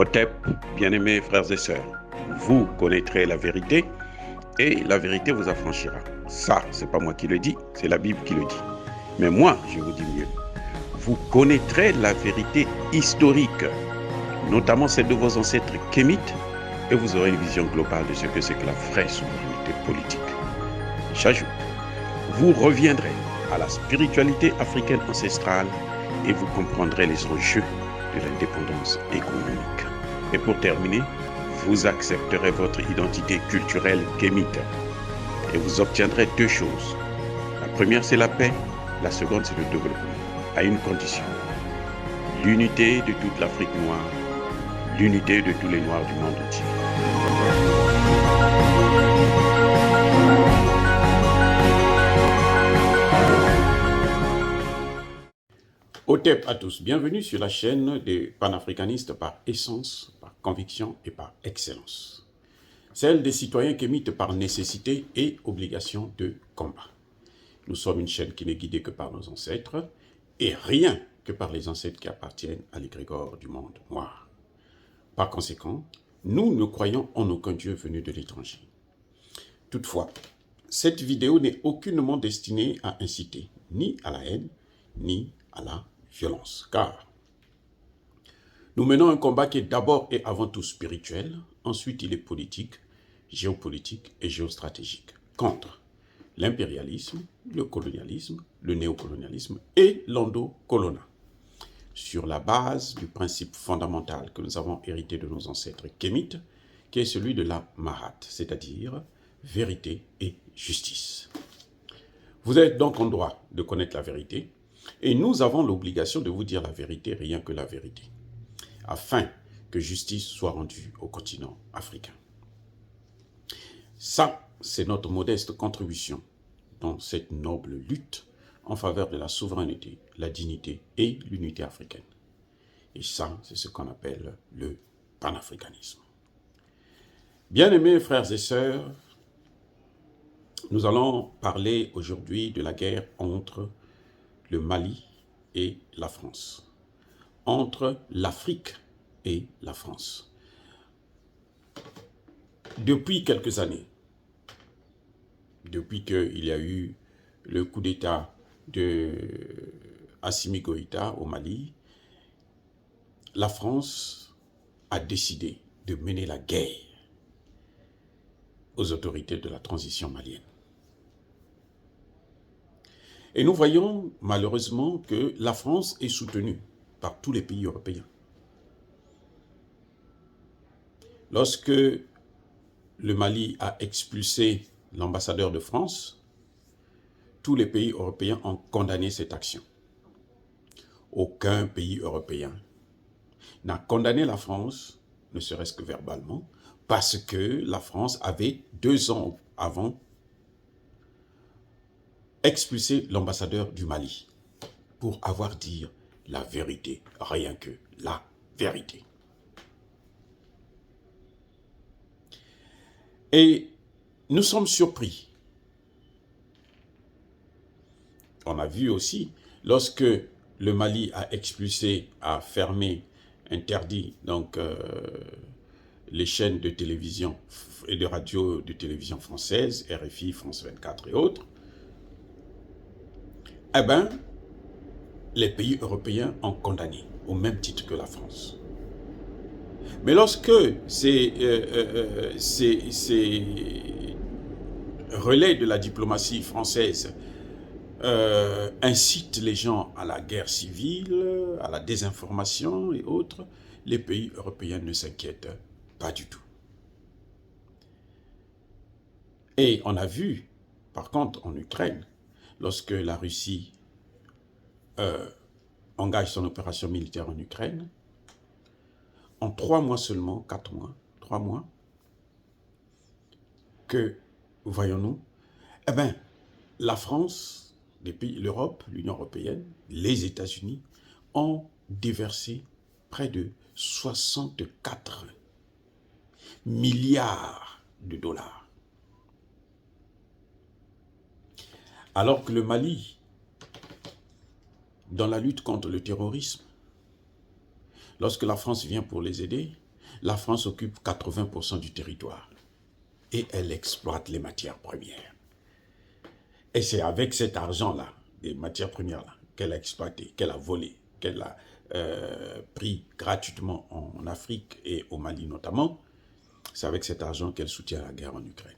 Otep, bien-aimés frères et sœurs, vous connaîtrez la vérité et la vérité vous affranchira. Ça, c'est pas moi qui le dis, c'est la Bible qui le dit. Mais moi, je vous dis mieux. Vous connaîtrez la vérité historique, notamment celle de vos ancêtres kémites, et vous aurez une vision globale de ce que c'est que la vraie souveraineté politique. J'ajoute, vous reviendrez à la spiritualité africaine ancestrale et vous comprendrez les enjeux de l'indépendance économique. Et pour terminer, vous accepterez votre identité culturelle kémite et vous obtiendrez deux choses. La première, c'est la paix. La seconde, c'est le développement, à une condition. L'unité de toute l'Afrique noire, l'unité de tous les Noirs du monde entier. Otep à tous, bienvenue sur la chaîne des panafricanistes par essence, par conviction et par excellence. Celle des citoyens kémites par nécessité et obligation de combat. Nous sommes une chaîne qui n'est guidée que par nos ancêtres et rien que par les ancêtres qui appartiennent à l'égrégore du monde noir. Par conséquent, nous ne croyons en aucun Dieu venu de l'étranger. Toutefois, cette vidéo n'est aucunement destinée à inciter ni à la haine, ni à la violence, car nous menons un combat qui est d'abord et avant tout spirituel, ensuite il est politique, géopolitique et géostratégique, contre l'impérialisme, le colonialisme, le néocolonialisme et l'endocolonat, sur la base du principe fondamental que nous avons hérité de nos ancêtres kémites, qui est celui de la Mahat, c'est-à-dire vérité et justice. Vous êtes donc en droit de connaître la vérité, et nous avons l'obligation de vous dire la vérité, rien que la vérité, afin que justice soit rendue au continent africain. Ça, c'est notre modeste contribution dans cette noble lutte en faveur de la souveraineté, la dignité et l'unité africaine. Et ça, c'est ce qu'on appelle le panafricanisme. Bien-aimés frères et sœurs, nous allons parler aujourd'hui de la guerre entre le Mali et la France, entre l'Afrique et la France. Depuis quelques années, depuis qu'il y a eu le coup d'État de Assimi Goïta au Mali, la France a décidé de mener la guerre aux autorités de la transition malienne. Et nous voyons malheureusement que la France est soutenue par tous les pays européens. Lorsque le Mali a expulsé l'ambassadeur de France, tous les pays européens ont condamné cette action. Aucun pays européen n'a condamné la France, ne serait-ce que verbalement, parce que la France avait 2 ans avant expulsé l'ambassadeur du Mali pour avoir dit la vérité, rien que la vérité. Et nous sommes surpris. On a vu aussi, lorsque le Mali a expulsé, a fermé, interdit donc les chaînes de télévision et de radio de télévision françaises, RFI, France 24 et autres, eh bien, les pays européens ont condamné, au même titre que la France. Mais lorsque ces relais de la diplomatie française incitent les gens à la guerre civile, à la désinformation et autres, les pays européens ne s'inquiètent pas du tout. Et on a vu, par contre, en Ukraine, lorsque la Russie engage son opération militaire en Ukraine, en 3 mois seulement, 4 mois, 3 mois, que, voyons-nous, eh bien, la France, les pays, l'Europe, l'Union européenne, les États-Unis ont déversé près de 64 milliards de dollars. Alors que le Mali, dans la lutte contre le terrorisme, lorsque la France vient pour les aider, la France occupe 80% du territoire et elle exploite les matières premières. Et c'est avec cet argent-là, des matières premières-là, qu'elle a exploité, qu'elle a volé, qu'elle a pris gratuitement en Afrique et au Mali notamment, c'est avec cet argent qu'elle soutient la guerre en Ukraine.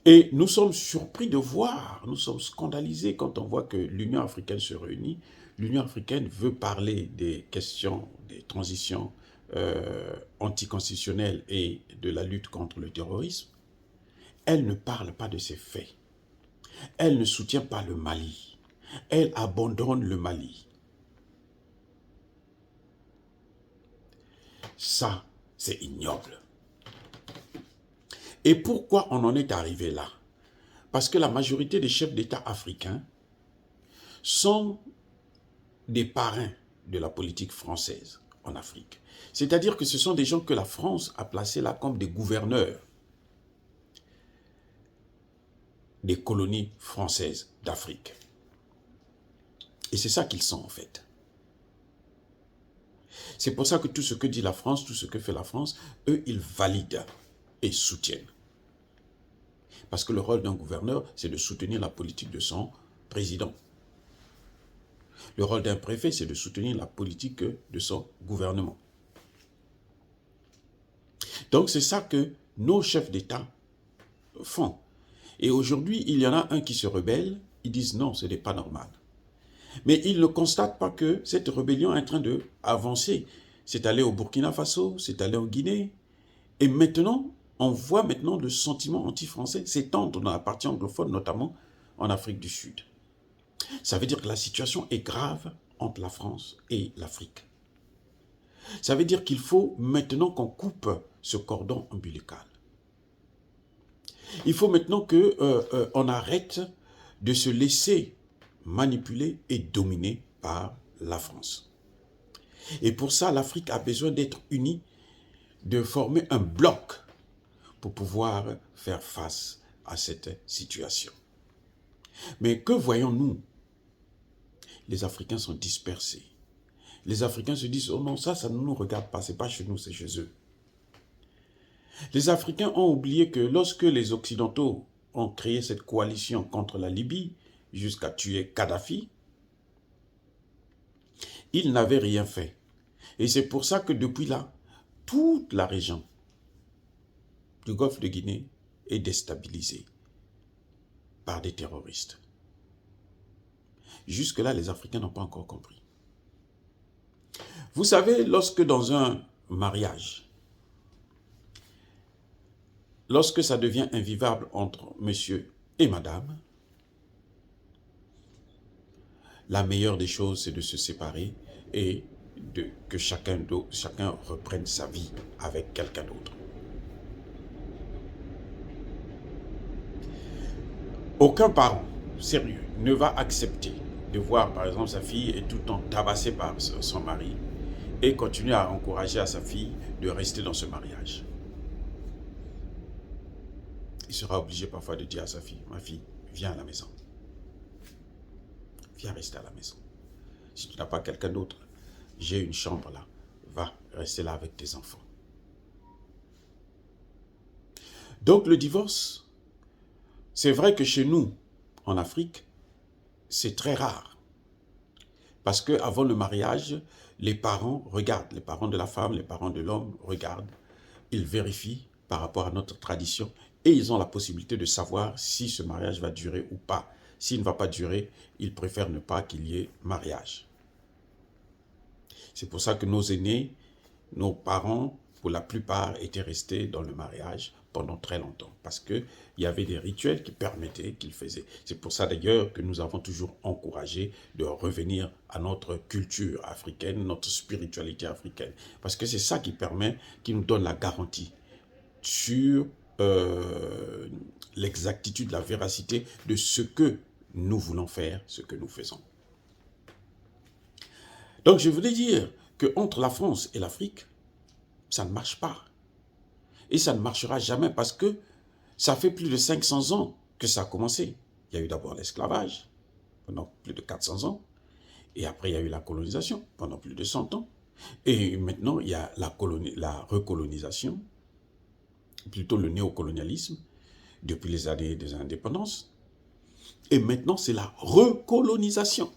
Et nous sommes surpris de voir, nous sommes scandalisés quand on voit que l'Union africaine se réunit. L'Union africaine veut parler des questions, des transitions anticonstitutionnelles et de la lutte contre le terrorisme. Elle ne parle pas de ces faits. Elle ne soutient pas le Mali. Elle abandonne le Mali. Ça, c'est ignoble. Et pourquoi on en est arrivé là? Parce que la majorité des chefs d'État africains sont des parrains de la politique française en Afrique. C'est-à-dire que ce sont des gens que la France a placés là comme des gouverneurs des colonies françaises d'Afrique. Et c'est ça qu'ils sont en fait. C'est pour ça que tout ce que dit la France, tout ce que fait la France, eux, ils valident et soutiennent. Parce que le rôle d'un gouverneur, c'est de soutenir la politique de son président. Le rôle d'un préfet, c'est de soutenir la politique de son gouvernement. Donc c'est ça que nos chefs d'État font. Et aujourd'hui, il y en a un qui se rebelle, ils disent non, ce n'est pas normal. Mais ils ne constatent pas que cette rébellion est en train d'avancer. C'est allé au Burkina Faso, c'est allé en Guinée. Et maintenant, on voit maintenant le sentiment anti-français s'étendre dans la partie anglophone, notamment en Afrique du Sud. Ça veut dire que la situation est grave entre la France et l'Afrique. Ça veut dire qu'il faut maintenant qu'on coupe ce cordon ombilical. Il faut maintenant qu'on arrête de se laisser manipuler et dominer par la France. Et pour ça, l'Afrique a besoin d'être unie, de former un bloc pour pouvoir faire face à cette situation. Mais que voyons-nous? Les Africains sont dispersés. Les Africains se disent, oh non, ça ne nous regarde pas, c'est pas chez nous, c'est chez eux. Les Africains ont oublié que lorsque les Occidentaux ont créé cette coalition contre la Libye, jusqu'à tuer Kadhafi, ils n'avaient rien fait. Et c'est pour ça que depuis là, toute la région du Golfe de Guinée est déstabilisée par des terroristes. Jusque-là, les Africains n'ont pas encore compris. Vous savez, lorsque dans un mariage, lorsque ça devient invivable entre monsieur et madame, la meilleure des choses, c'est de se séparer et que chacun reprenne sa vie avec quelqu'un d'autre. Aucun parent sérieux ne va accepter de voir, par exemple, sa fille est tout le temps tabassée par son mari et continuer à encourager à sa fille de rester dans ce mariage. Il sera obligé parfois de dire à sa fille, ma fille, viens à la maison. Viens rester à la maison. Si tu n'as pas quelqu'un d'autre, j'ai une chambre là, va rester là avec tes enfants. Donc le divorce, c'est vrai que chez nous, en Afrique, c'est très rare. Parce qu'avant le mariage, les parents regardent, les parents de la femme, les parents de l'homme regardent, ils vérifient par rapport à notre tradition et ils ont la possibilité de savoir si ce mariage va durer ou pas. S'il ne va pas durer, ils préfèrent ne pas qu'il y ait mariage. C'est pour ça que nos aînés, nos parents, pour la plupart, étaient restés dans le mariage pendant très longtemps. Parce qu'il y avait des rituels qui permettaient qu'ils faisaient. C'est pour ça d'ailleurs que nous avons toujours encouragé de revenir à notre culture africaine, notre spiritualité africaine. Parce que c'est ça qui permet, qui nous donne la garantie sur l'exactitude, la véracité de ce que nous voulons faire, ce que nous faisons. Donc je voulais dire qu'entre la France et l'Afrique, ça ne marche pas. Et ça ne marchera jamais parce que ça fait plus de 500 ans que ça a commencé. Il y a eu d'abord l'esclavage pendant plus de 400 ans. Et après, il y a eu la colonisation pendant plus de 100 ans. Et maintenant, il y a la recolonisation, plutôt le néocolonialisme, depuis les années des indépendances. Et maintenant, c'est la recolonisation.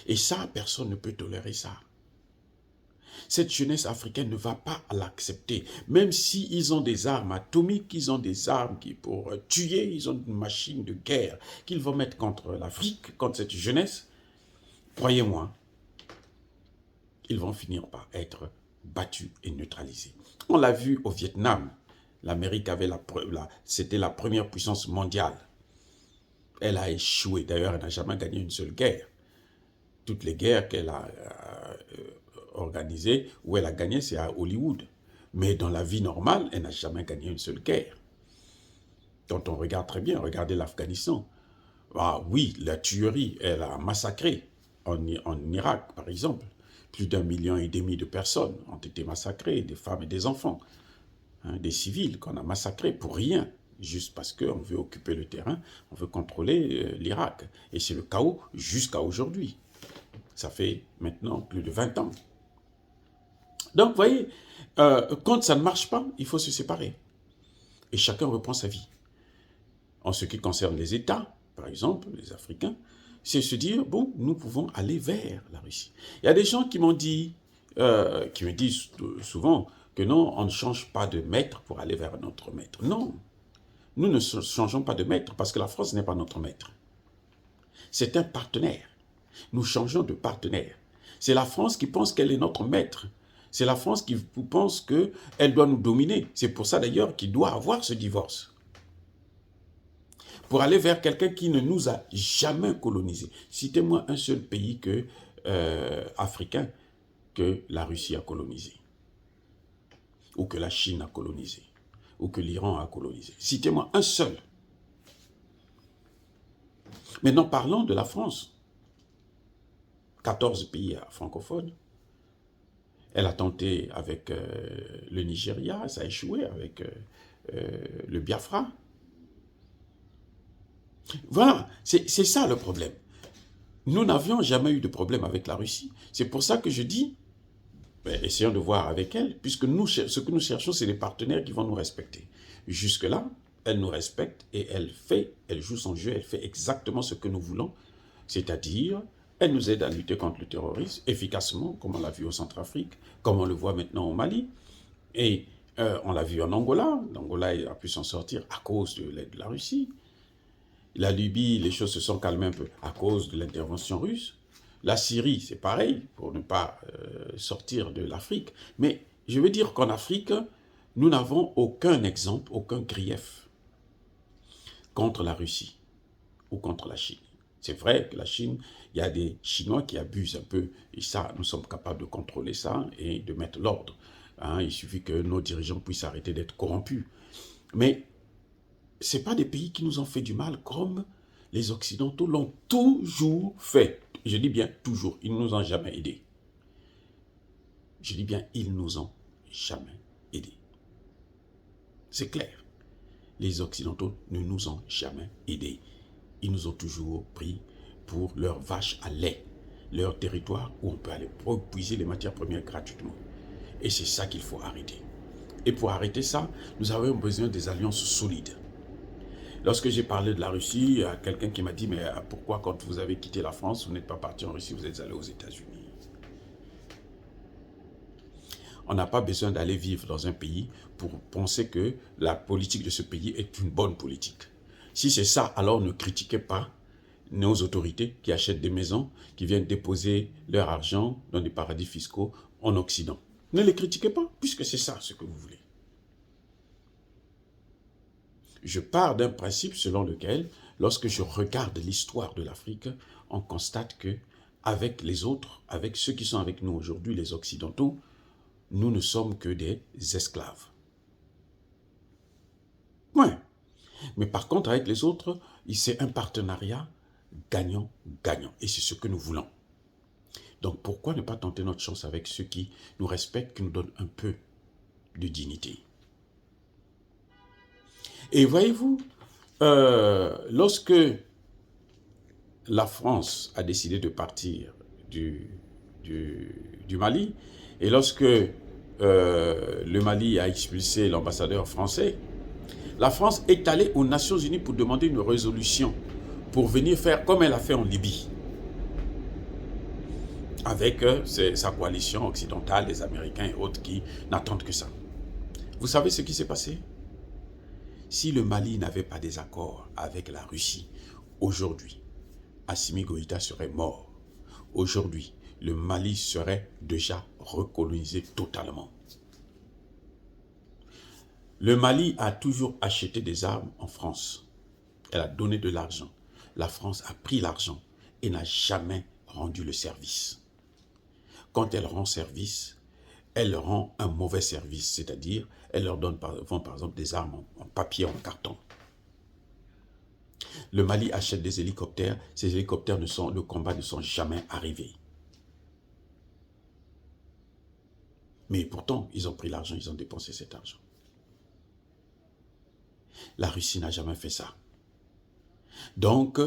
Et ça, personne ne peut tolérer ça. Cette jeunesse africaine ne va pas l'accepter. Même s'ils ont des armes atomiques, ils ont des armes qui pour tuer, ils ont une machine de guerre qu'ils vont mettre contre l'Afrique, contre cette jeunesse, croyez-moi, ils vont finir par être battus et neutralisés. On l'a vu au Vietnam. L'Amérique avait c'était la première puissance mondiale. Elle a échoué. D'ailleurs, elle n'a jamais gagné une seule guerre. Toutes les guerres qu'elle a organisées, où elle a gagné, c'est à Hollywood. Mais dans la vie normale, elle n'a jamais gagné une seule guerre. Quand on regarde très bien, regardez l'Afghanistan. Ah oui, la tuerie, elle a massacré en Irak, par exemple. Plus d'1,5 million de personnes ont été massacrées, des femmes et des enfants, hein, des civils qu'on a massacrés pour rien, juste parce qu'on veut occuper le terrain, on veut contrôler l'Irak. Et c'est le chaos jusqu'à aujourd'hui. Ça fait maintenant plus de 20 ans. Donc, vous voyez, quand ça ne marche pas, il faut se séparer. Et chacun reprend sa vie. En ce qui concerne les États, par exemple, les Africains, c'est se dire, bon, nous pouvons aller vers la Russie. Il y a des gens qui m'ont dit, qui me disent souvent que non, on ne change pas de maître pour aller vers notre maître. Non, nous ne changeons pas de maître parce que la France n'est pas notre maître. C'est un partenaire. Nous changeons de partenaire. C'est la France qui pense qu'elle est notre maître. C'est la France qui pense qu'elle doit nous dominer. C'est pour ça d'ailleurs qu'il doit avoir ce divorce. Pour aller vers quelqu'un qui ne nous a jamais colonisés. Citez-moi un seul pays africain que la Russie a colonisé. Ou que la Chine a colonisé. Ou que l'Iran a colonisé. Citez-moi un seul. Maintenant, parlons de la France. 14 pays francophones. Elle a tenté avec le Nigeria, ça a échoué avec le Biafra. Voilà, c'est ça le problème. Nous n'avions jamais eu de problème avec la Russie. C'est pour ça que je dis, essayons de voir avec elle, puisque nous, ce que nous cherchons, c'est des partenaires qui vont nous respecter. Jusque-là, elle nous respecte et elle joue son jeu, elle fait exactement ce que nous voulons, c'est-à-dire, elle nous aide à lutter contre le terrorisme efficacement, comme on l'a vu au Centrafrique, comme on le voit maintenant au Mali, et on l'a vu en Angola. L'Angola a pu s'en sortir à cause de l'aide de la Russie. La Libye, les choses se sont calmées un peu à cause de l'intervention russe. La Syrie, c'est pareil, pour ne pas sortir de l'Afrique. Mais je veux dire qu'en Afrique, nous n'avons aucun exemple, aucun grief contre la Russie ou contre la Chine. C'est vrai que la Chine, il y a des Chinois qui abusent un peu, et ça, nous sommes capables de contrôler ça et de mettre l'ordre. Hein, il suffit que nos dirigeants puissent arrêter d'être corrompus. Mais ce n'est pas des pays qui nous ont fait du mal comme les Occidentaux l'ont toujours fait. Je dis bien toujours, ils ne nous ont jamais aidés. Je dis bien, ils ne nous ont jamais aidés. C'est clair. Les Occidentaux ne nous ont jamais aidés. Ils nous ont toujours pris pour leurs vaches à lait, leur territoire où on peut aller puiser les matières premières gratuitement. Et c'est ça qu'il faut arrêter. Et pour arrêter ça, nous avons besoin des alliances solides. Lorsque j'ai parlé de la Russie, il y a quelqu'un qui m'a dit « Mais pourquoi quand vous avez quitté la France, vous n'êtes pas parti en Russie, vous êtes allé aux États-Unis » On n'a pas besoin d'aller vivre dans un pays pour penser que la politique de ce pays est une bonne politique. Si c'est ça, alors ne critiquez pas nos autorités qui achètent des maisons, qui viennent déposer leur argent dans des paradis fiscaux en Occident. Ne les critiquez pas, puisque c'est ça ce que vous voulez. Je pars d'un principe selon lequel, lorsque je regarde l'histoire de l'Afrique, on constate que avec les autres, avec ceux qui sont avec nous aujourd'hui, les Occidentaux, nous ne sommes que des esclaves. Ouais. Mais par contre, avec les autres, c'est un partenariat gagnant-gagnant. Et c'est ce que nous voulons. Donc pourquoi ne pas tenter notre chance avec ceux qui nous respectent, qui nous donnent un peu de dignité? Et voyez-vous, lorsque la France a décidé de partir du du Mali. Et lorsque le Mali a expulsé l'ambassadeur français, la France est allée aux Nations Unies pour demander une résolution pour venir faire comme elle a fait en Libye, avec sa coalition occidentale, les Américains et autres qui n'attendent que ça. Vous savez ce qui s'est passé? Si le Mali n'avait pas des accords avec la Russie, aujourd'hui, Assimi Goïta serait mort. Aujourd'hui, le Mali serait déjà recolonisé totalement. Le Mali a toujours acheté des armes en France. Elle a donné de l'argent. La France a pris l'argent et n'a jamais rendu le service. Quand elle rend service, elle rend un mauvais service, c'est-à-dire elle leur donne par exemple des armes en papier, en carton. Le Mali achète des hélicoptères, ces hélicoptères de combat ne sont jamais arrivés. Mais pourtant, ils ont pris l'argent, ils ont dépensé cet argent. La Russie n'a jamais fait ça. Donc,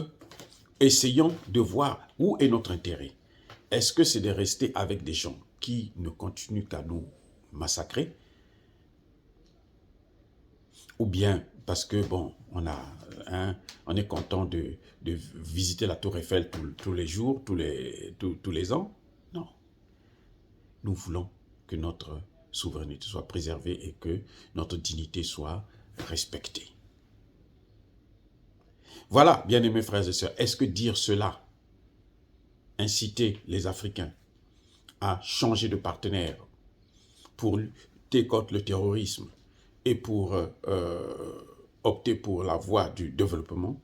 essayons de voir où est notre intérêt. Est-ce que c'est de rester avec des gens qui ne continuent qu'à nous massacrer? Ou bien parce que, bon, on est content de visiter la Tour Eiffel tous les jours, tous les ans? Non. Nous voulons que notre souveraineté soit préservée et que notre dignité soit respectée. Voilà, bien-aimés frères et sœurs, est-ce que dire cela, inciter les Africains à changer de partenaire pour lutter contre le terrorisme et pour opter pour la voie du développement,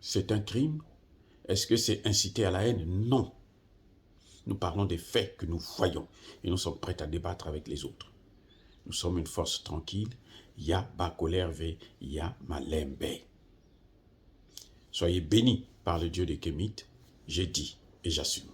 c'est un crime? Est-ce que c'est inciter à la haine? Non. Nous parlons des faits que nous voyons et nous sommes prêts à débattre avec les autres. Nous sommes une force tranquille. Ya Bakolerve, Ya Malembe. Soyez bénis par le Dieu des Kémites. J'ai dit et j'assume.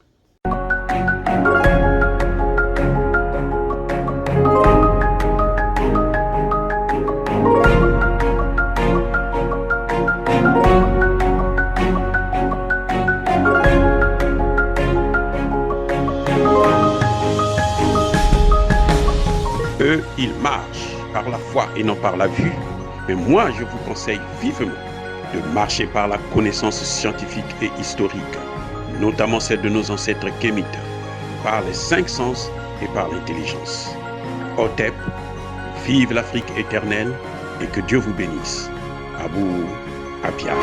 Eux, ils marchent par la foi et non par la vue. Mais moi, je vous conseille vivement de marcher par la connaissance scientifique et historique, notamment celle de nos ancêtres kémites, par les 5 sens et par l'intelligence. Otep, vive l'Afrique éternelle et que Dieu vous bénisse. Abou Apia.